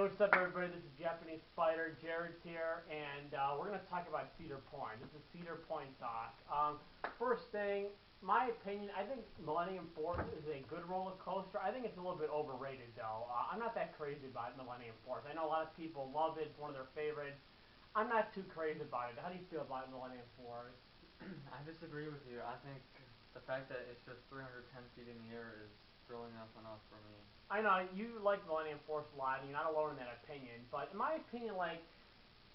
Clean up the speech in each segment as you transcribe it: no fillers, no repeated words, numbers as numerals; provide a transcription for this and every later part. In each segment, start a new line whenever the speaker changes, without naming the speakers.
what's up, everybody? This is Japanese Spider. Jared's here, and we're going to talk about Cedar Point. This is Cedar Point talk. First thing, my opinion, I think Millennium Force is a good roller coaster. I think it's a little bit overrated, though. I'm not that crazy about Millennium Force. I know a lot of people love it. It's one of their favorites. I'm not too crazy about it. How do you feel about Millennium Force?
I disagree with you. I think the fact that it's just 310 feet in the air is thrilling enough for me.
I know you like Millennium Force a lot, and you're not alone in that opinion. But in my opinion, like,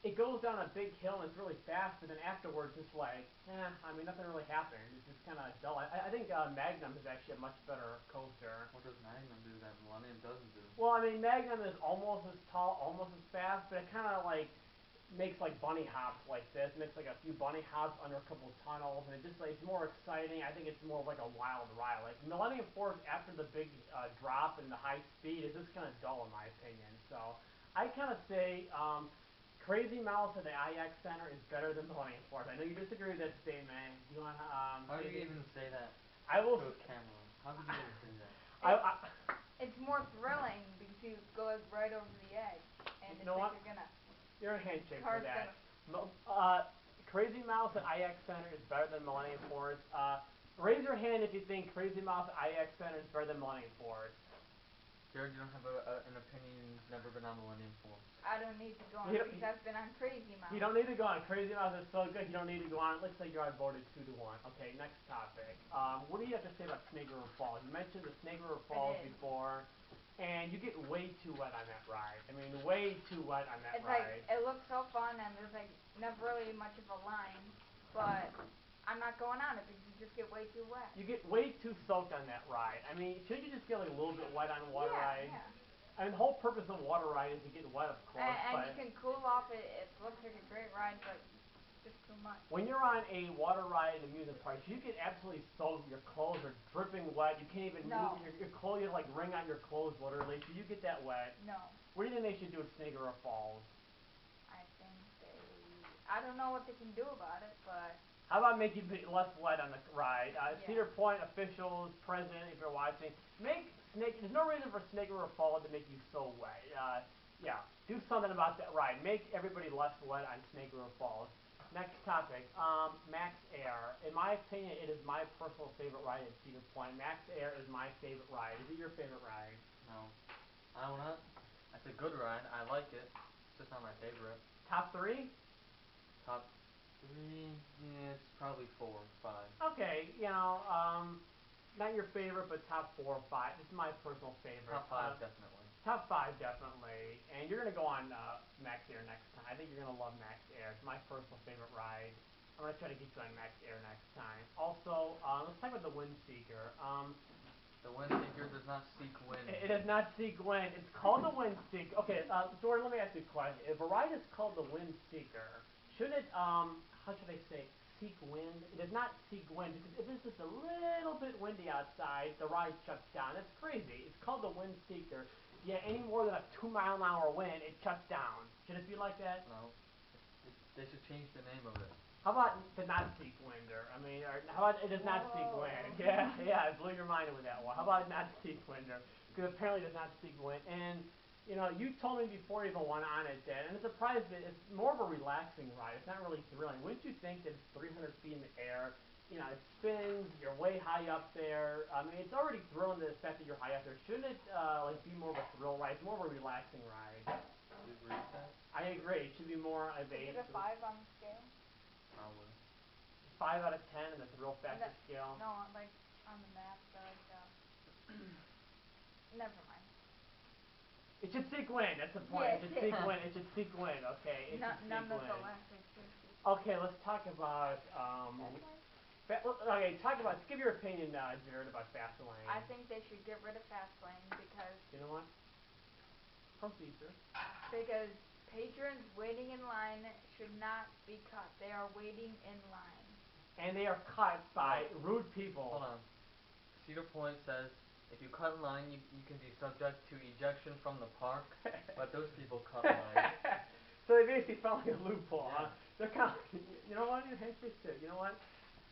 it goes down a big hill and it's really fast, but then afterwards it's like, I mean, nothing really happened. It's just kind of dull. I think Magnum is actually a much better coaster.
What does Magnum do that Millennium doesn't do?
Well, I mean, Magnum is almost as tall, almost as fast, but it kind of like makes like bunny hops like this. Makes like a few bunny hops under a couple of tunnels, and it just like it's more exciting. I think it's more like a wild ride. Like Millennium Force after the big drop and the high speed is just kind of dull in my opinion. So I kind of say. Crazy Mouse at the IX Center is better than Millennium Force. I know you disagree with that statement. Do you want to
How do
say
you
this?
even say that
I will.
to a camera? How could you even say that?
I,
It's,
I,
it's more thrilling because you go right over the edge, and
you
it's
know
like
what? You're a
the
handshake for
car's
that.
gonna.
Crazy Mouse at IX Center is better than Millennium Force. Raise your hand if you think Crazy Mouse at IX Center is better than Millennium Force.
Jared, you don't have an opinion. You've never been on Millennium Force.
I don't need to go on
You don't,
because I've been on Crazy
you
Mouse.
don't need to go on. Crazy Mouse is so good. You don't need to go on. It looks like you're outvoted 2-1. Okay, next topic. What do you have to say about Snake River Falls? You mentioned the Snake River
I
Falls
did.
before, and you get way too wet on that ride. I mean, way too wet on that
It's like
ride.
it looks so fun, and there's like never really much of a line, but I'm not going on it because you just get way too wet.
You get way too soaked on that ride. I mean, shouldn't you just get like a little bit wet on a water
Yeah,
ride?
yeah.
I mean, the whole purpose of a water ride is to get wet, of course,
And you
but
can cool off. It looks like a great ride, but just too much.
when you're on a water ride in amusement park, you get absolutely soaked. Your clothes are dripping wet. You can't even move.
No,
Your clothes, you have like wring out your clothes literally. So you get that wet.
no.
What do you think they should do at Snake River Falls?
I think they. I don't know what they can do about it, but
How about make you less wet on the ride?
yeah.
Cedar Point officials, president, if you're watching, make Snake. There's no reason for Snake River Falls to make you so wet. Yeah, do something about that ride. Make everybody less wet on Snake River Falls. Next topic, Max Air. In my opinion, it is my personal favorite ride at Cedar Point. Max Air is my favorite ride. Is it your favorite ride?
No, I don't know. It's a good ride. I like it. It's just not my favorite.
Top three?
Top three? Yeah, it's probably 4, 5.
Okay, not your favorite, but top 4 or 5. This is my personal favorite.
Top 5 definitely.
Top 5 definitely. And you're gonna go on Max Air next time. I think you're gonna love Max Air. It's my personal favorite ride. I'm gonna try to get you on Max Air next time. Also, let's talk about the Wind Seeker.
The wind seeker does not seek wind.
It does not seek wind. It's called the Wind Seeker. Okay, Jordan, let me ask you a question. If a ride is called the Wind Seeker, should it, how should I say, seek wind? It does not seek wind because if it's just a little bit windy outside, the ride shuts down. That's crazy. It's called the Wind Seeker. Yeah, any more than a 2-mile-an-hour wind, it shuts down. Should it be like that?
No. They should change the name of it.
How about the not seek winder? I mean, or how about it does not seek
Whoa.
wind? Yeah, I blew your mind with that one. How about not seek winder? Because apparently it does not seek wind. And you told me before you even went on it that, and it surprised me. It's more of a relaxing ride. It's not really thrilling. Wouldn't you think that it's 300 feet in the air? It spins. You're way high up there. I mean, it's already thrilling the fact that you're high up there. Shouldn't it like be more of a thrill ride? It's more of a relaxing ride.
Do you agree with that?
I agree. It should be more of
Is
a
it a 5 on the scale?
Probably.
5 out of 10 in the thrill
No,
factor scale.
no, like on the map, never mind.
It should seek wind. That's the point.
Yeah,
It should seek wind. It should seek wind. Okay, it should seek wind.
Nonetheless, it should be.
Okay, let's talk about
Fast lane?
okay, talk about. Give your opinion, Jared, about fast
I
lane.
think they should get rid of fast lane
You know what? Proceed, sir.
because patrons waiting in line should not be cut. They are waiting in line.
And they are cut by rude people.
Hold on. Cedar Point says if you cut in line, you can be subject to ejection from the park, but those people cut line.
So they basically found like a loophole, huh?
Yeah.
They're kind of, you know what? Your handshake too. You know what?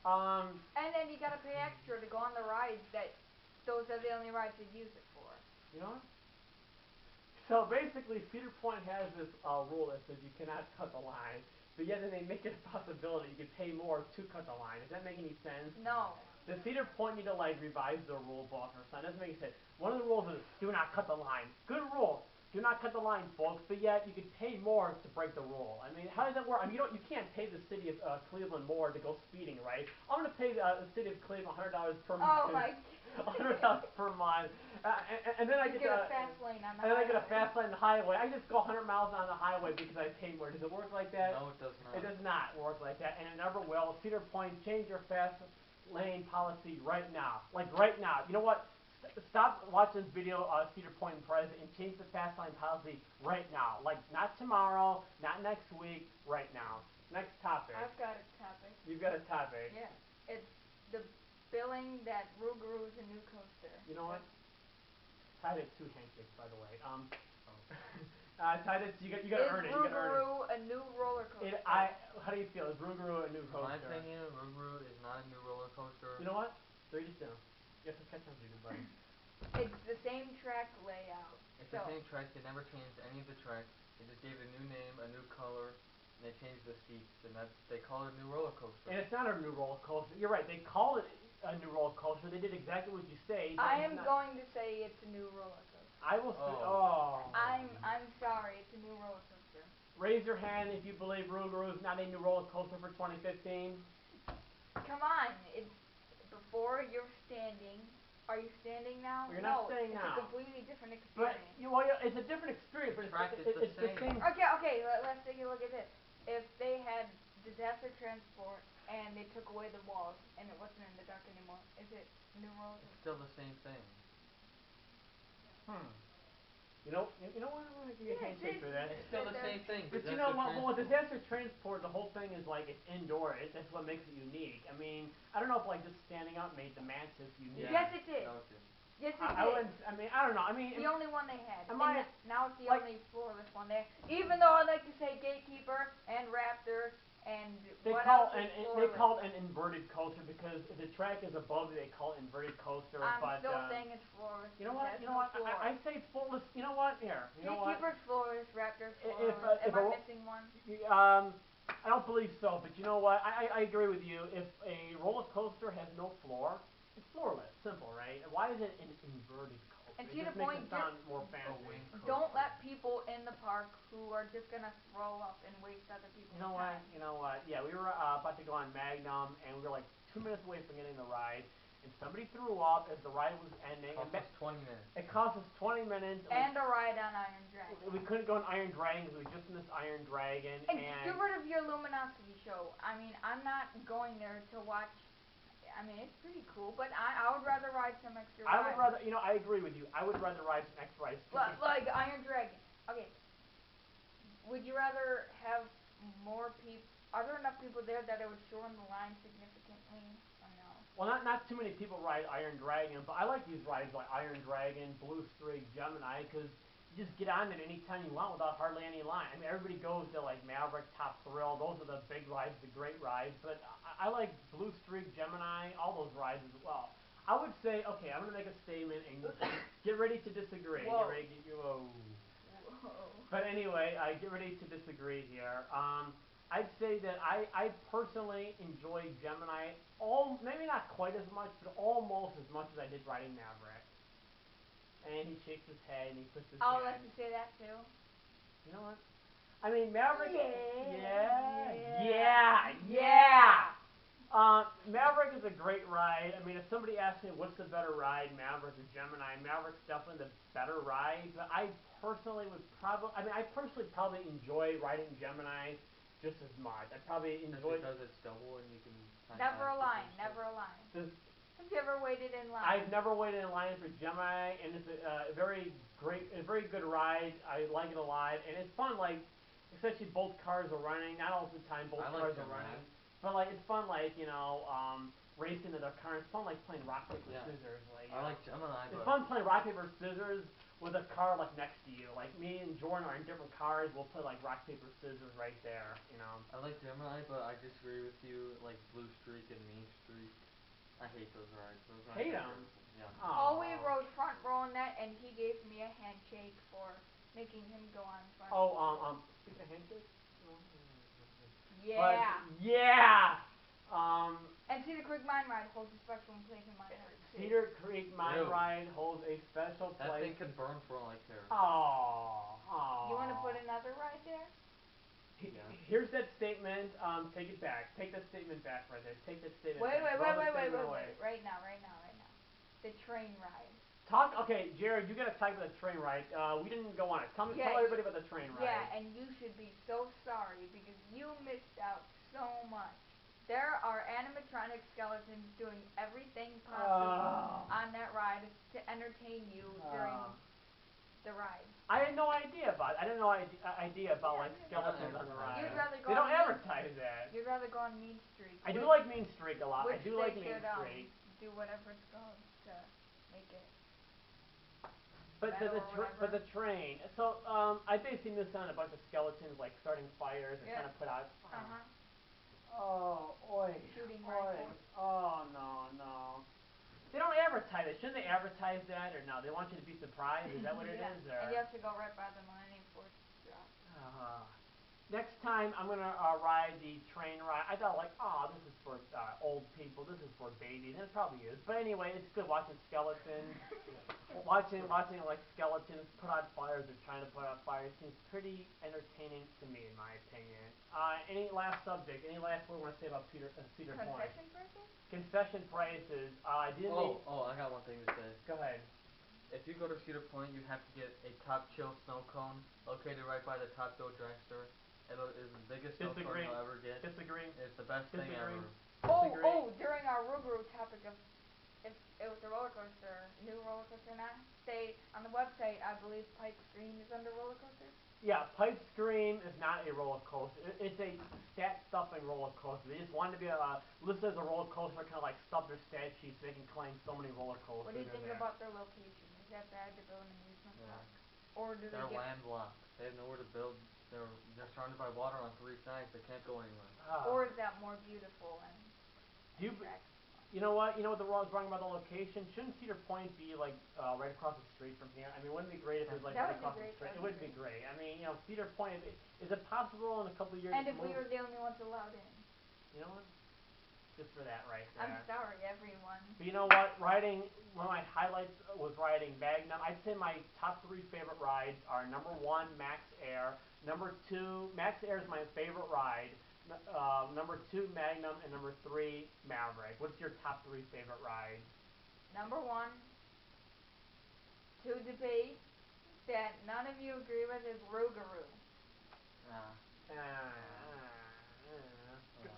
And then you gotta pay extra to go on the rides that those are the only rides you use it for.
You know what? So basically, Cedar Point has this rule that says you cannot cut the line, but yet then they make it a possibility you could pay more to cut the line. Does that make any sense?
No.
Does Cedar Point need to like revise their rule book or something? It doesn't make sense. One of the rules is do not cut the line. Good rule. Do not cut the line, folks. But yet you could pay more to break the rule. I mean, how does that work? I mean, you can't pay the city of Cleveland more to go speeding, right? I'm gonna pay the city of Cleveland $100 per
Oh
month.
my
$100 per month, and then I
You
get
get a fast lane on the
and then I get a
highway.
fast lane on the highway. I just go 100 miles on the highway because I pay more. Does it work like that?
No, it does not.
It does not work like that, and it never will. Cedar Point, change your fast lane policy right now. Like right now. You know what? Stop watching this video, Cedar Point President, and change the fast lane policy right now. Like not tomorrow, not next week, right now. Next topic.
I've got a topic.
You've got a topic.
Yeah. It's the billing that Rougarou is a new coaster.
You know what? Tied at 2 handshakes, by the way. Tied at you got to earn it. You got to earn it.
Rougarou a new roller coaster?
How do you feel? Is Rougarou a new
In my
coaster?
opinion, Rougarou is not a new roller coaster.
You know what? They're just down. You have to catch on to you, buddy.
It's the same track layout.
It's the same track. They never changed any of the tracks. They just gave it a new name, a new color, and they changed the seats, and they call it a new roller coaster.
And it's not a new roller coaster. You're right. They call it a new roller coaster. They did exactly what you say.
I am going to say it's a new roller coaster.
I will say.
Oh.
I'm sorry. It's a new roller coaster.
Raise your hand if you believe Rougarou is not a new roller coaster for 2015.
Come on. It's before you're standing. Are you standing now?
Well, you're not
no,
standing now.
It's a completely different
But
experience.
it's a different experience.
The
But
track is
it's
the
the
same.
same.
Okay. Let's take a look at this. If they had disaster transport and they took away the walls and it wasn't in the dark anymore, is it a new roller
It's
coaster?
still the same thing.
You know what? I'm gonna give you a handshake for that.
It's still the same thing.
But you know what? Well, with disaster transport, the whole thing is like it's indoor. That's what makes it unique. I mean, I don't know if like just standing up made the Mantis unique.
Yes, it did.
No, it didn't.
Yes, it
I
did.
wouldn't. I mean, I don't know. I mean,
The only one they had.
Am
And
I-
now it's the
like-
only floorless one there. Even though I like to say Gatekeeper and Raptor and
they
what
call
else is
they
floorless?
call it an inverted coaster because if the track is above it, they call it inverted coaster.
I'm
but
still saying it's floorless.
you know what?
There's
You know
no
what?
floor.
I say fullest. You know what? Here. You know what?
Gatekeeper's floorless, Raptor's
If,
floorless.
if
Am I
a-
missing one?
I don't believe so, but you know what? I agree with you. If a roller coaster has no floor, it's floorless. Simple, right? Why is it an inverted coaster?
And
It
Cedar
just makes
Point,
it sound more fancy.
wing coaster.
Don't let people in the park who are just gonna throw up and waste other people's
You know what?
time.
You know what? Yeah, we were about to go on Magnum, and we were like 2 minutes away from getting the ride, and somebody threw up as the ride was ending.
Cost us 20 minutes.
It cost us 20 minutes.
And a ride on Iron Dragon.
we couldn't go on Iron Dragon because we just missed Iron Dragon.
And get rid of your luminosity show. I mean, I'm not going there to watch. I mean, it's pretty cool, but I would rather ride some extra rides.
I would rather, I agree with you. I would rather ride some X rides.
Like Iron Dragon. Okay. Would you rather have more people? Are there enough people there that it would shorten the line significantly? Or no?
Well, not too many people ride Iron Dragon, but I like these rides like Iron Dragon, Blue Streak, Gemini, because you just get on it anytime you want without hardly any line. I mean, everybody goes to like Maverick, Top Thrill. Those are the big rides, the great rides. But I like Blue Streak, Gemini, all those rides as well. I would say, okay, I'm gonna make a statement and get ready to disagree.
Whoa.
Get ready, whoa.
Whoa.
But anyway, get ready to disagree here. I'd say that I personally enjoy Gemini, maybe not quite as much, but almost as much as I did riding Maverick. And he shakes his head and he puts his
I'll
hand.
let you say that too.
You know what? I mean, Maverick.
Yeah.
Yeah. Maverick is a great ride. I mean, if somebody asks me what's the better ride, Maverick or Gemini, Maverick's definitely the better ride. But I personally probably enjoy riding Gemini just as much. I probably
Just
enjoy.
because it's double and you can.
Never a line. Never a line. Have you ever waited in line?
I've never waited in line for Gemini, and it's a very good ride. I like it a lot, and it's fun. Like, especially both cars are running. Not all the time both
I like
cars are
Gemini.
running, but like it's fun. Like racing to their car. It's fun. Like playing rock paper scissors. Like
I like Gemini,
it's
but
fun playing rock paper scissors with a car like next to you. Like me and Jordan are in different cars. We'll play like rock paper scissors right there.
I like Gemini, but I disagree with you. Like Blue Streak and Mean Streak, I hate those rides. Those rides
Hate
are
'em?
terrible. Yeah.
Oh, we rode front row in that, and he gave me a handshake for making him go on in front of
Oh,
you.
speaking of handshakes. But
Yeah.
yeah, um,
And Cedar Creek Mine Ride holds a special place in my heart too.
Cedar Creek Mine
Ew.
Ride holds a special
That
place.
thing can burn for all I care.
Oh,
You want to put
oh.
another ride there?
Yeah.
Here's that statement. Take it back. Take that statement back right there. Take that statement
Wait,
back.
wait,
Throw
wait,
the
wait, wait,
statement
wait,
away.
wait. Right now, right now, right now. The train ride.
Talk. Okay, Jared, you gotta talk about the train ride. We didn't go on it. Tell
Yeah,
everybody about the train ride.
Yeah, and you should be so sorry because you missed out so much. There are animatronic skeletons doing everything possible on that ride to entertain you during the ride.
I had no idea about it. I didn't know idea about
Yeah,
like
you
They don't
skeletons on the
advertise
ride.
You'd
that.
rather go
They
on
don't advertise that.
You'd rather go on Mean Street.
I do like Mean Streak a lot. I
Which
do
they
like Mean
should
Streak.
do whatever it's called to make it.
But
Metal or
but
whatever.
the train. So I basically missed on a bunch of skeletons like starting fires and
Yeah.
trying to put out.
Uh-huh.
Oh, oi,
Shooting
oi.
rifles.
Oh no, no. They don't advertise it. Shouldn't they advertise that or no? They want you to be surprised. Is that what it
Yeah.
is?
And you
Or
have to go right by the Millennium Force drop.
next time I'm gonna ride the train ride. I thought like, oh, this is for old people. This is for babies, and it probably is. But anyway, it's good watching skeletons. Watching like skeletons put out fires or trying to put out fires seems pretty entertaining to me, in my opinion. Any last subject? Any last word you want to say about Cedar Point?
Concession prices?
Concession prices. Didn't
I got one thing to say.
Go ahead.
If you go to Cedar Point, you have to get a Top Chill snow cone located right by the Top Joe dragstore. It is the biggest snow cone
Disagree.
you'll ever get.
Disagree.
It's the best thing
Disagree.
ever.
Disagree.
During our Ruguru topic of if it was a roller coaster, new roller coaster or not, they, on the website, I believe Pipe's Dream is under roller coasters.
Yeah, Pipe Scream is not a roller coaster. It's a stat stuffing roller coaster. They just wanted to be listed as a roller coaster, kind of like stuff their stat sheets so they can claim so many roller coasters.
What do you think
there.
about their location? Is that bad to build an amusement
Yeah.
park? Or do they
They're
get
landlocked. They have nowhere to build. They're surrounded by water on three sides. They can't go anywhere.
or is that more beautiful and
Do you,
attracts
you know what? You know what the world's wrong about the location? Shouldn't Cedar Point be like right across the street from here? I mean, wouldn't it be great if it was like
That
right
would be
across the
great,
street?
that
It
would
would
be
be great. I mean, Cedar Point. Is it possible in a couple of years?
And
to
if we
move?
were the only ones allowed in.
You know what? Just for that right there.
I'm sorry, everyone.
But you know what? One of my highlights was riding Magnum. I'd say my top three favorite rides are number one, Max Air. Number two, Max Air is my favorite ride. Number two, Magnum, and number three, Maverick. What's your top three favorite rides?
Number one, to debate that none of you agree with is Rougarou.
Uh,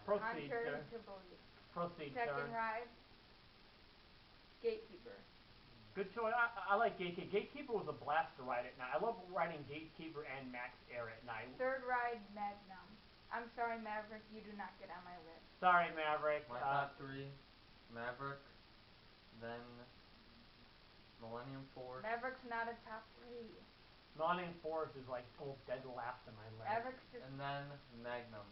Proceed,
Contrary
sir.
to belief.
Proceed,
Second
sir.
ride, Gatekeeper.
Good choice. I like Gatekeeper. Gatekeeper was a blast to ride at night. I love riding Gatekeeper and Max Air at night.
Third ride, Magnum. I'm sorry, Maverick, you do not get on my list.
Sorry, Maverick.
my top three: Maverick, then Millennium Force.
Maverick's not a top three.
Millennium Force is like dead last on my list.
Maverick's just
And then Magnum.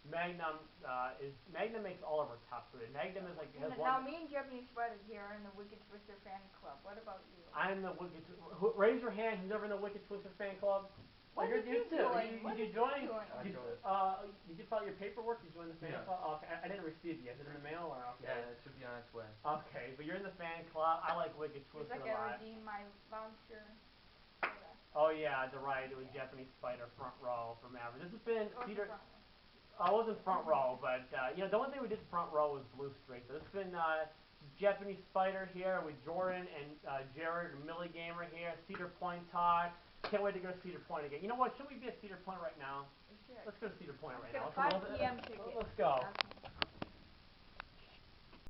Magnum makes all of our top three. Magnum is like has
Now
one.
me and Japanese Spider here are in the Wicked Twister fan club. What about you?
I'm the Wicked. Raise your hand. Who's ever in the Wicked Twister fan club?
What
you're,
did
you
you
too.
join? What
Did you
did
join?
you join?
I
Did,
joined.
did you fill out your paperwork? Did you join the fan
Yes.
club? Oh, okay, I didn't receive it yet. Is it in the mail or okay?
Yeah, it should be on its way.
Okay, but you're in the fan club. I like Wicked
It's
Twister
like
a
I
lot.
redeemed my voucher.
Oh yeah, the ride with Japanese Spider front row from Maverick. This has been
Or
Cedar.
front.
I wasn't front row, but the only thing we did front row was Blue Streak. But it's been Japanese Spider here with Jordan and Jared and Millie Gamer here. Cedar Point talk. Can't wait to go to Cedar Point again. You know what? Should we be at Cedar Point right now?
We should.
Let's go to Cedar Point right
Get
now.
a 5 p.m. ticket.
Let's go.
Okay.